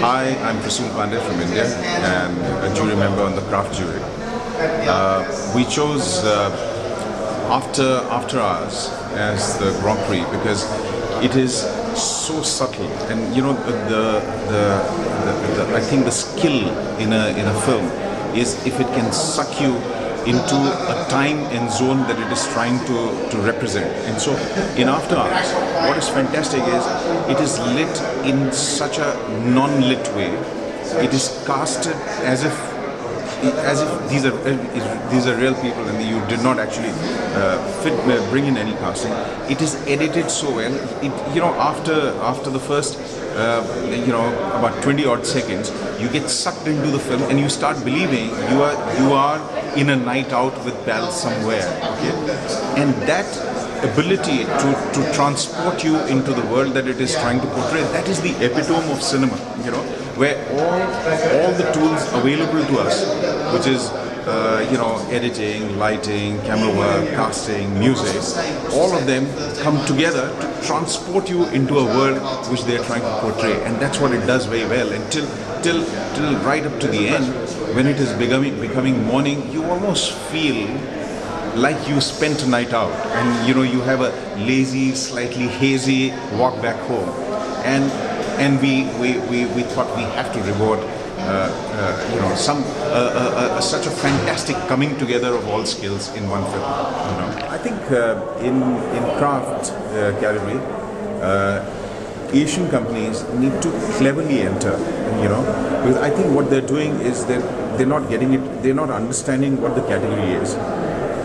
Hi, I'm Prasoon Pandey from India and a jury member on the craft jury. We chose After Hours as the Grand Prix because it is so subtle, and you know I think the skill in a film is if it can suck you into a time and zone that it is trying to represent. And so in After Hours, what is fantastic is it is lit in such a non-lit way. It is casted as if these are real people and you did not actually bring in any casting. It is edited so well. After the first about 20 odd seconds, you get sucked into the film and you start believing you are in a night out with pals somewhere. Okay, and that ability to transport you into the world that it is trying to portray, that is the epitome of cinema, where all the tools available to us, which is editing, lighting, camera work, casting, music, all of them come together to transport you into a world which they are trying to portray. And that's what it does very well. And till right up to the end, when it is becoming morning, you almost feel like you spent a night out, and you have a lazy, slightly hazy walk back home. And we thought we have to reward such a fantastic coming together of all skills in one film. I think in craft category, Asian companies need to cleverly enter. Because I think what they're doing is they're not getting it. They're not understanding what the category is,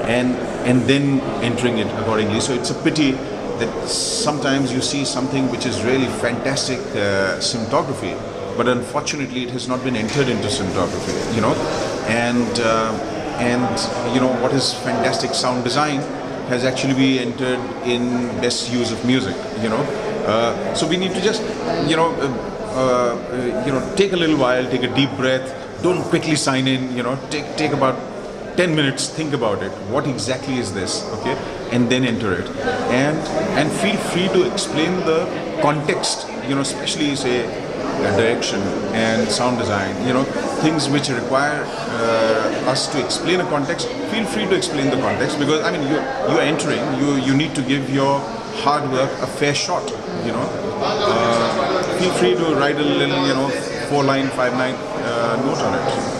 and then entering it accordingly. So it's a pity that sometimes you see something which is really fantastic cinematography, but unfortunately it has not been entered into cinematography, and what is fantastic sound design has actually been entered in best use of music, so we need to just take a little while, take a deep breath, don't quickly sign in, take about 10 minutes, think about it. What exactly is this? Okay, and then enter it, and feel free to explain the context. Especially say direction and sound design. Things which require us to explain a context. Feel free to explain the context, because you are entering. You need to give your hard work a fair shot. Feel free to write a little 4-line, 5-line note on it.